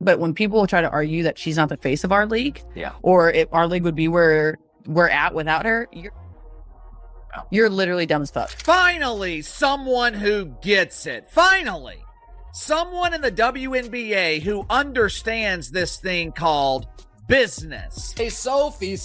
But when people try to argue that she's not the face of our league, Yeah. or if our league would be where we're at without her, you're literally dumb as fuck. Finally, someone who gets it. Finally, someone in the WNBA who understands this thing called business. Hey, Sophie.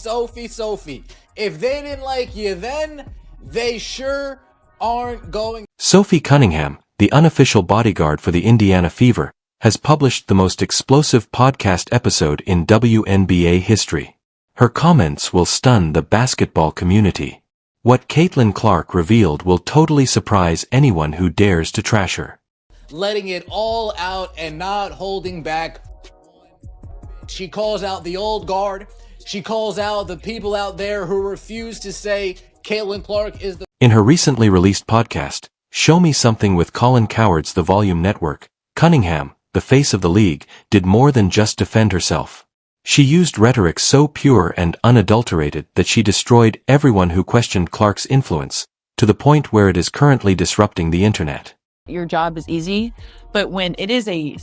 If they didn't like you then, they sure aren't going. Sophie Cunningham, the unofficial bodyguard for the Indiana Fever, has published the most explosive podcast episode in WNBA history. Her comments will stun the basketball community. What Caitlin Clark revealed will totally surprise anyone who dares to trash her. Letting it all out and not holding back. She calls out the old guard. She calls out the people out there who refuse to say Caitlin Clark is the... In her recently released podcast, Show Me Something with Colin Cowherd's The Volume Network, Cunningham, the face of the league, did more than just defend herself. She used rhetoric so pure and unadulterated that she destroyed everyone who questioned Clark's influence, to the point where it is currently disrupting the internet. Your job is easy, but when it is a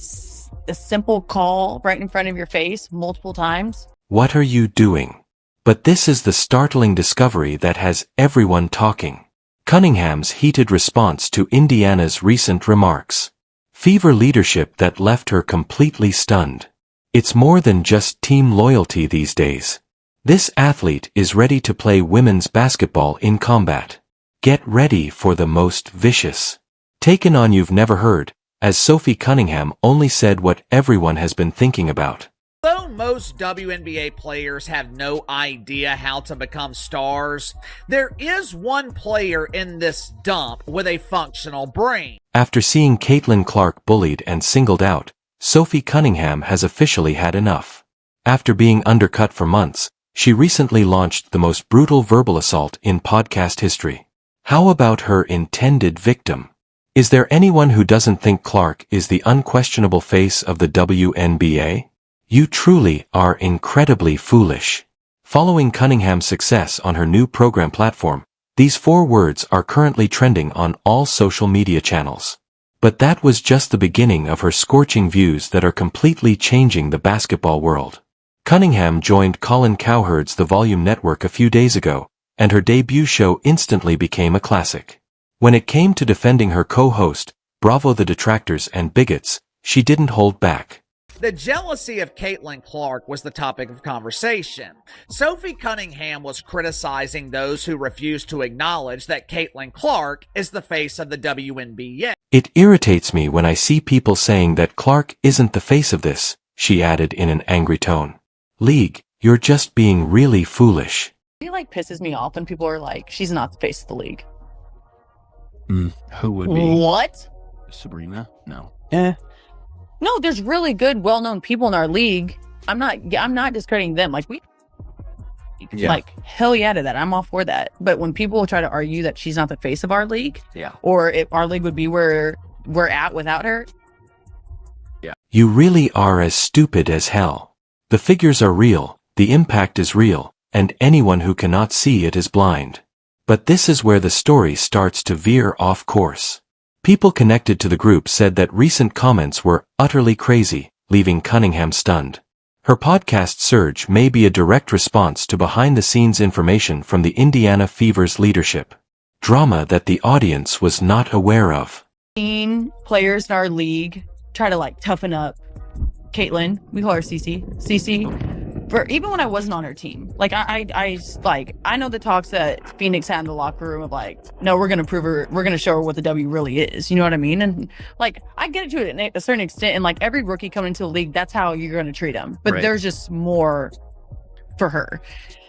simple call right in front of your face multiple times. What are you doing? But this is the startling discovery that has everyone talking. Cunningham's heated response to Indiana's recent remarks. Fever leadership that left her completely stunned. It's more than just team loyalty these days. This athlete is ready to play women's basketball in combat. Get ready for the most vicious. Taken on you've never heard, as Sophie Cunningham only said what everyone has been thinking about. Though most WNBA players have no idea how to become stars, there is one player in this dump with a functional brain. After seeing Caitlin Clark bullied and singled out, Sophie Cunningham has officially had enough. After being undercut for months, she recently launched the most brutal verbal assault in podcast history. How about her intended victim? Is there anyone who doesn't think Clark is the unquestionable face of the WNBA? You truly are incredibly foolish. Following Cunningham's success on her new program platform, these 4 words are currently trending on all social media channels. But that was just the beginning of her scorching views that are completely changing the basketball world. Cunningham joined Colin Cowherd's The Volume Network a few days ago, and her debut show instantly became a classic. When it came to defending her co-host, bravo the detractors and bigots, she didn't hold back. The jealousy of Caitlin Clark was the topic of conversation. Sophie Cunningham was criticizing those who refused to acknowledge that Caitlin Clark is the face of the WNBA. It irritates me when I see people saying that Clark isn't the face of this, she added in an angry tone. League, you're just being really foolish. It pisses me off when people are like, she's not the face of the league. Who would be? What? Sabrina? No. No, there's really good, well-known people in our league. I'm not discrediting them. Hell yeah to that. I'm all for that. But when people try to argue that she's not the face of our league, or if our league would be where we're at without her. You really are as stupid as hell. The figures are real, the impact is real, and anyone who cannot see it is blind. But this is where the story starts to veer off course. People connected to the group said that recent comments were utterly crazy, leaving Cunningham stunned. Her podcast surge may be a direct response to behind-the-scenes information from the Indiana Fever's leadership. Drama that the audience was not aware of. Players in our league try to toughen up Caitlin. We call her CC. For even when I wasn't on her team, I know the talks that Phoenix had in the locker room of no, we're gonna prove her, we're gonna show her what the W really is. You know what I mean? And I get it to a certain extent. And every rookie coming into the league, that's how you're gonna treat them. But there's just more for her.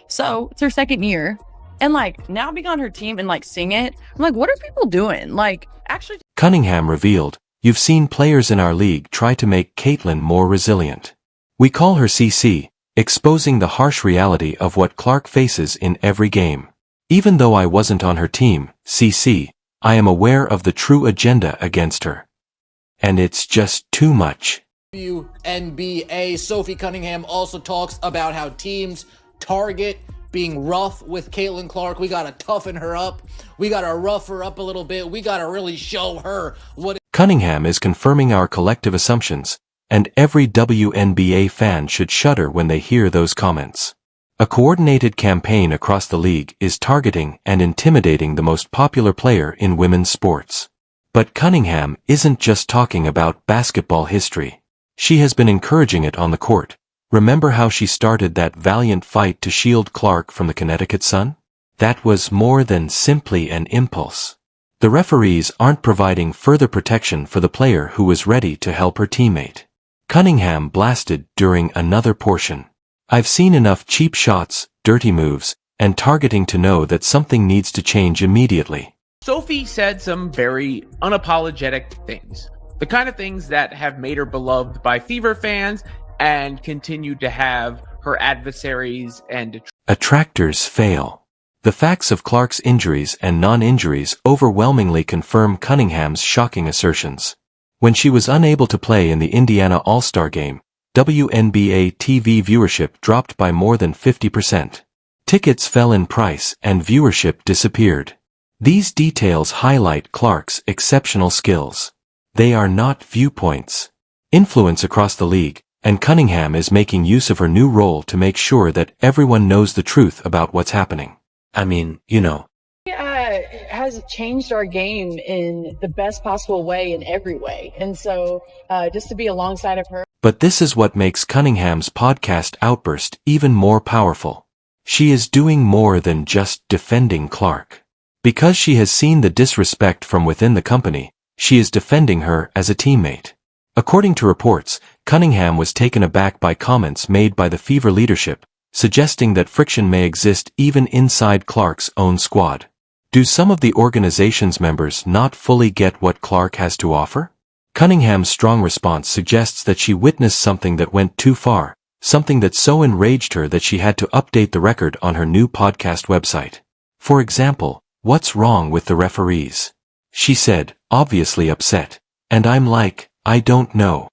So it's her second year, and now being on her team and seeing it, I'm what are people doing? Actually, Cunningham revealed, "You've seen players in our league try to make Caitlin more resilient. We call her CC." Exposing the harsh reality of what Clark faces in every game. Even though I wasn't on her team, CC, I am aware of the true agenda against her. And it's just too much. Wnba, Sophie Cunningham also talks about how teams target being rough with Caitlin Clark. We gotta toughen her up. We gotta rough her up a little bit. We gotta really show her what... Cunningham is confirming our collective assumptions, and every WNBA fan should shudder when they hear those comments. A coordinated campaign across the league is targeting and intimidating the most popular player in women's sports. But Cunningham isn't just talking about basketball history. She has been encouraging it on the court. Remember how she started that valiant fight to shield Clark from the Connecticut Sun? That was more than simply an impulse. The referees aren't providing further protection for the player who was ready to help her teammate. Cunningham blasted during another portion. I've seen enough cheap shots, dirty moves, and targeting to know that something needs to change immediately. Sophie said some very unapologetic things. The kind of things that have made her beloved by Fever fans and continued to have her adversaries and attractors fail. The facts of Clark's injuries and non-injuries overwhelmingly confirm Cunningham's shocking assertions. When she was unable to play in the Indiana All-Star Game, WNBA TV viewership dropped by more than 50%. Tickets fell in price and viewership disappeared. These details highlight Clark's exceptional skills. They are not viewpoints. Influence across the league, and Cunningham is making use of her new role to make sure that everyone knows the truth about what's happening. I mean, you know. It has changed our game in the best possible way in every way. And so just to be alongside of her. But this is what makes Cunningham's podcast outburst even more powerful. She is doing more than just defending Clark. Because she has seen the disrespect from within the company, she is defending her as a teammate. According to reports, Cunningham was taken aback by comments made by the Fever leadership, suggesting that friction may exist even inside Clark's own squad. Do some of the organization's members not fully get what Clark has to offer? Cunningham's strong response suggests that she witnessed something that went too far, something that so enraged her that she had to update the record on her new podcast website. For example, what's wrong with the referees? She said, obviously upset. And I'm like, I don't know.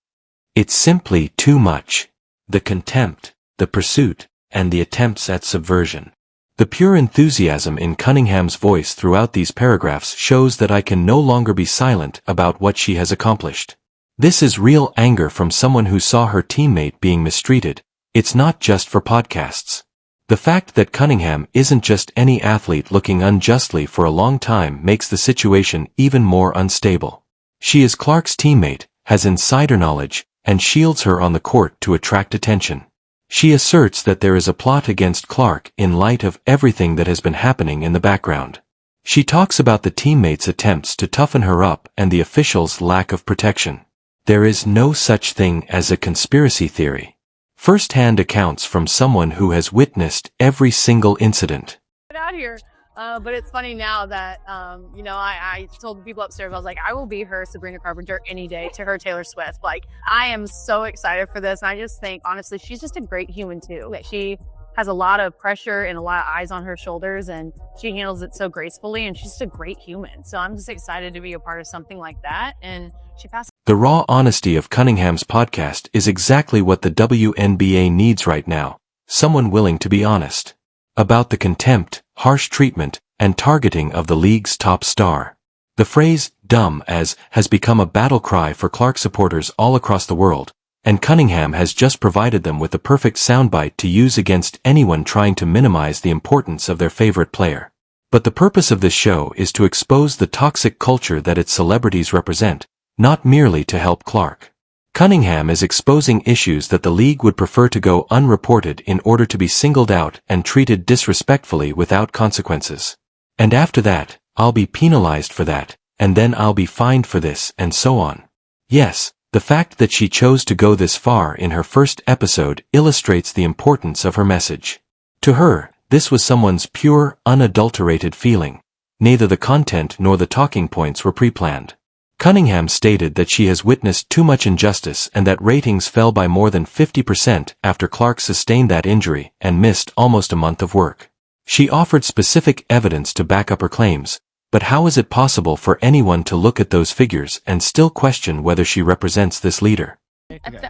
It's simply too much. The contempt, the pursuit, and the attempts at subversion. The pure enthusiasm in Cunningham's voice throughout these paragraphs shows that I can no longer be silent about what she has accomplished. This is real anger from someone who saw her teammate being mistreated. It's not just for podcasts. The fact that Cunningham isn't just any athlete looking unjustly for a long time makes the situation even more unstable. She is Clark's teammate, has insider knowledge, and shields her on the court to attract attention. She asserts that there is a plot against Clark in light of everything that has been happening in the background. She talks about the teammates' attempts to toughen her up and the officials' lack of protection. There is no such thing as a conspiracy theory. First-hand accounts from someone who has witnessed every single incident. Out here. But it's funny now that, I told the people upstairs, I was like, I will be her Sabrina Carpenter any day to her Taylor Swift. Like, I am so excited for this. And I just think, honestly, she's just a great human too. She has a lot of pressure and a lot of eyes on her shoulders, and she handles it so gracefully, and she's just a great human. So I'm just excited to be a part of something like that. And she passed. The raw honesty of Cunningham's podcast is exactly what the WNBA needs right now. Someone willing to be honest about the contempt, harsh treatment, and targeting of the league's top star. The phrase, dumb as, has become a battle cry for Clark supporters all across the world, and Cunningham has just provided them with the perfect soundbite to use against anyone trying to minimize the importance of their favorite player. But the purpose of this show is to expose the toxic culture that its celebrities represent, not merely to help Clark. Cunningham is exposing issues that the league would prefer to go unreported in order to be singled out and treated disrespectfully without consequences. And after that, I'll be penalized for that, and then I'll be fined for this, and so on. Yes, the fact that she chose to go this far in her first episode illustrates the importance of her message. To her, this was someone's pure, unadulterated feeling. Neither the content nor the talking points were pre-planned. Cunningham stated that she has witnessed too much injustice and that ratings fell by more than 50% after Clark sustained that injury and missed almost a month of work. She offered specific evidence to back up her claims, but how is it possible for anyone to look at those figures and still question whether she represents this leader?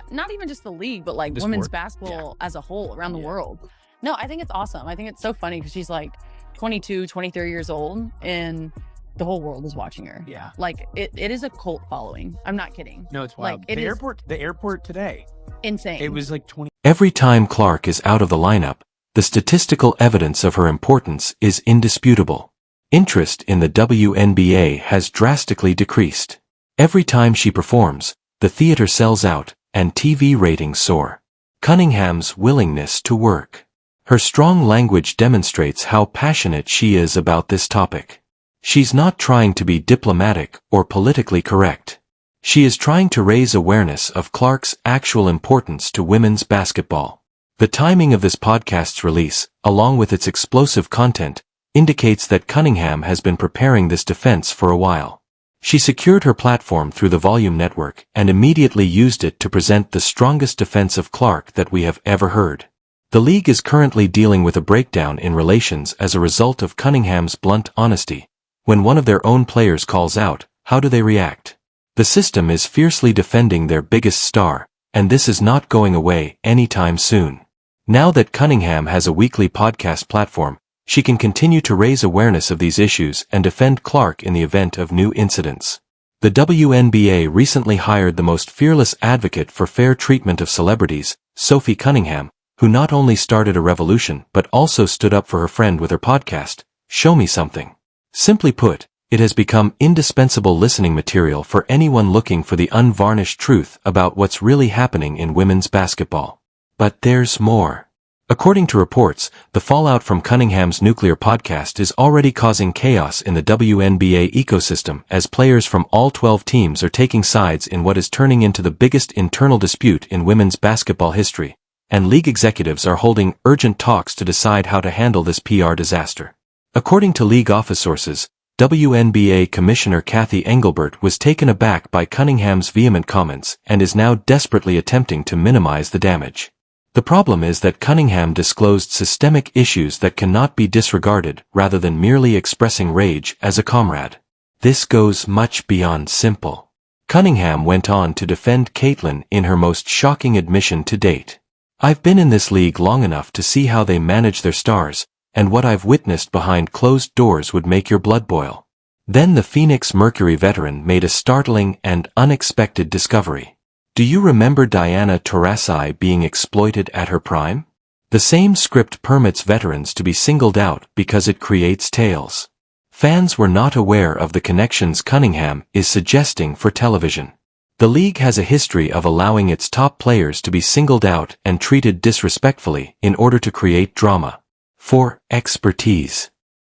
Not even just the league, but like The women's sport. basketball as a whole around the world. No, I think it's awesome. I think it's so funny because she's like 22, 23 years old, and the whole world is watching her. Yeah. Like it is a cult following. I'm not kidding. No, it's wild. Like, it the is airport today. insane. It was like 20. Every time Clark is out of the lineup, the statistical evidence of her importance is indisputable. Interest in the WNBA has drastically decreased. Every time she performs, the theater sells out, and TV ratings soar. Cunningham's willingness to work. Her strong language demonstrates how passionate she is about this topic. She's not trying to be diplomatic or politically correct. She is trying to raise awareness of Clark's actual importance to women's basketball. The timing of this podcast's release, along with its explosive content, indicates that Cunningham has been preparing this defense for a while. She secured her platform through the Volume Network and immediately used it to present the strongest defense of Clark that we have ever heard. The league is currently dealing with a breakdown in relations as a result of Cunningham's blunt honesty. When one of their own players calls out, how do they react? The system is fiercely defending their biggest star, and this is not going away anytime soon. Now that Cunningham has a weekly podcast platform, she can continue to raise awareness of these issues and defend Clark in the event of new incidents. The WNBA recently hired the most fearless advocate for fair treatment of celebrities, Sophie Cunningham, who not only started a revolution but also stood up for her friend with her podcast, Show Me Something. Simply put, it has become indispensable listening material for anyone looking for the unvarnished truth about what's really happening in women's basketball. But there's more. According to reports, the fallout from Cunningham's nuclear podcast is already causing chaos in the WNBA ecosystem as players from all 12 teams are taking sides in what is turning into the biggest internal dispute in women's basketball history, and league executives are holding urgent talks to decide how to handle this PR disaster. According to league office sources, WNBA Commissioner Kathy Engelbert was taken aback by Cunningham's vehement comments and is now desperately attempting to minimize the damage. The problem is that Cunningham disclosed systemic issues that cannot be disregarded rather than merely expressing rage as a comrade. This goes much beyond simple. Cunningham went on to defend Caitlyn in her most shocking admission to date. I've been in this league long enough to see how they manage their stars, and what I've witnessed behind closed doors would make your blood boil. Then the Phoenix Mercury veteran made a startling and unexpected discovery. Do you remember Diana Taurasi being exploited at her prime? The same script permits veterans to be singled out because it creates tales. Fans were not aware of the connections Cunningham is suggesting for television. The league has a history of allowing its top players to be singled out and treated disrespectfully in order to create drama. For expertise.